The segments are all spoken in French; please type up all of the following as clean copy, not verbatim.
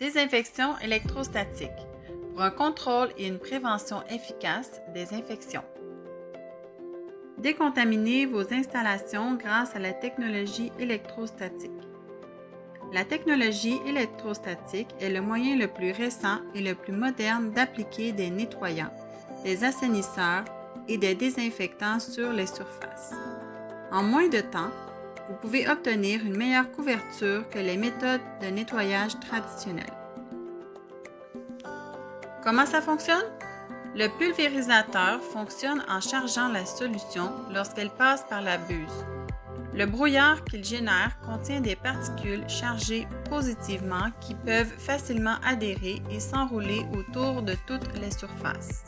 Désinfection électrostatique pour un contrôle et une prévention efficace des infections. Décontaminez vos installations grâce à la technologie électrostatique. La technologie électrostatique est le moyen le plus récent et le plus moderne d'appliquer des nettoyants, des assainisseurs et des désinfectants sur les surfaces. En moins de temps, vous pouvez obtenir une meilleure couverture que les méthodes de nettoyage traditionnelles. Comment ça fonctionne? Le pulvérisateur fonctionne en chargeant la solution lorsqu'elle passe par la buse. Le brouillard qu'il génère contient des particules chargées positivement qui peuvent facilement adhérer et s'enrouler autour de toutes les surfaces.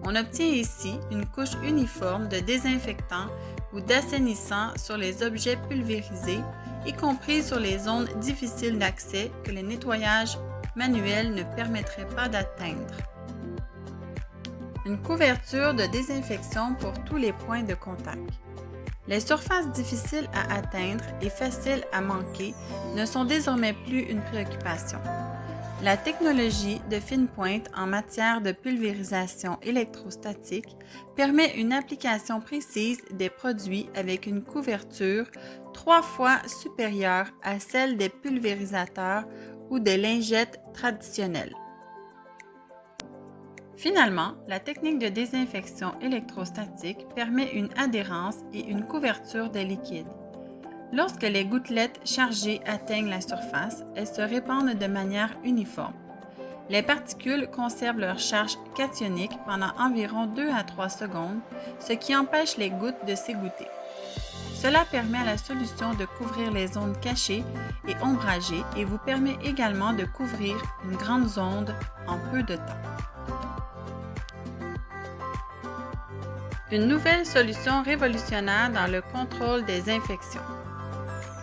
On obtient ici une couche uniforme de désinfectant ou d'assainissant sur les objets pulvérisés, y compris sur les zones difficiles d'accès que les nettoyages manuels ne permettraient pas d'atteindre. Une couverture de désinfection pour tous les points de contact. Les surfaces difficiles à atteindre et faciles à manquer ne sont désormais plus une préoccupation. La technologie de fine pointe en matière de pulvérisation électrostatique permet une application précise des produits avec une couverture 3 fois supérieure à celle des pulvérisateurs ou des lingettes traditionnelles. Finalement, la technique de désinfection électrostatique permet une adhérence et une couverture des liquides. Lorsque les gouttelettes chargées atteignent la surface, elles se répandent de manière uniforme. Les particules conservent leur charge cationique pendant environ 2 à 3 secondes, ce qui empêche les gouttes de s'égoutter. Cela permet à la solution de couvrir les zones cachées et ombragées et vous permet également de couvrir une grande zone en peu de temps. Une nouvelle solution révolutionnaire dans le contrôle des infections.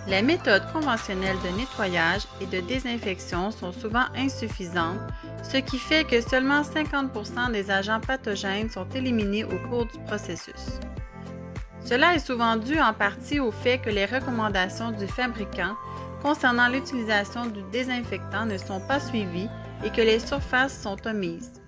Les méthodes conventionnelles de nettoyage et de désinfection sont souvent insuffisantes, ce qui fait que seulement 50% des agents pathogènes sont éliminés au cours du processus. Cela est souvent dû en partie au fait que les recommandations du fabricant concernant l'utilisation du désinfectant ne sont pas suivies et que les surfaces sont omises.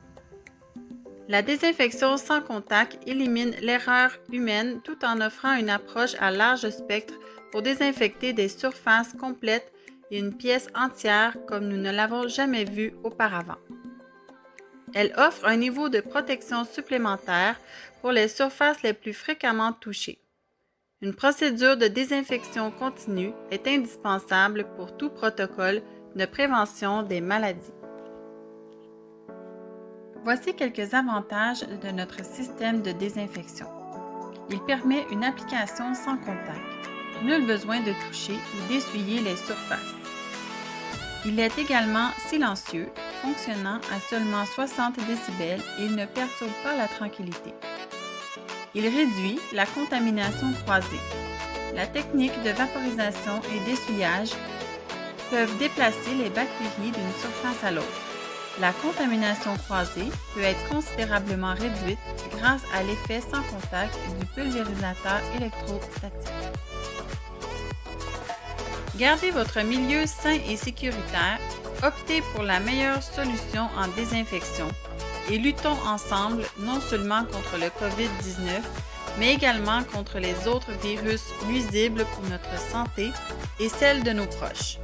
La désinfection sans contact élimine l'erreur humaine tout en offrant une approche à large spectre pour désinfecter des surfaces complètes et une pièce entière comme nous ne l'avons jamais vu auparavant. Elle offre un niveau de protection supplémentaire pour les surfaces les plus fréquemment touchées. Une procédure de désinfection continue est indispensable pour tout protocole de prévention des maladies. Voici quelques avantages de notre système de désinfection. Il permet une application sans contact. Nul besoin de toucher ou d'essuyer les surfaces. Il est également silencieux, fonctionnant à seulement 60 décibels et il ne perturbe pas la tranquillité. Il réduit la contamination croisée. La technique de vaporisation et d'essuyage peuvent déplacer les bactéries d'une surface à l'autre. La contamination croisée peut être considérablement réduite grâce à l'effet sans contact du pulvérisateur électrostatique. Gardez votre milieu sain et sécuritaire, optez pour la meilleure solution en désinfection et luttons ensemble non seulement contre le COVID-19, mais également contre les autres virus nuisibles pour notre santé et celle de nos proches.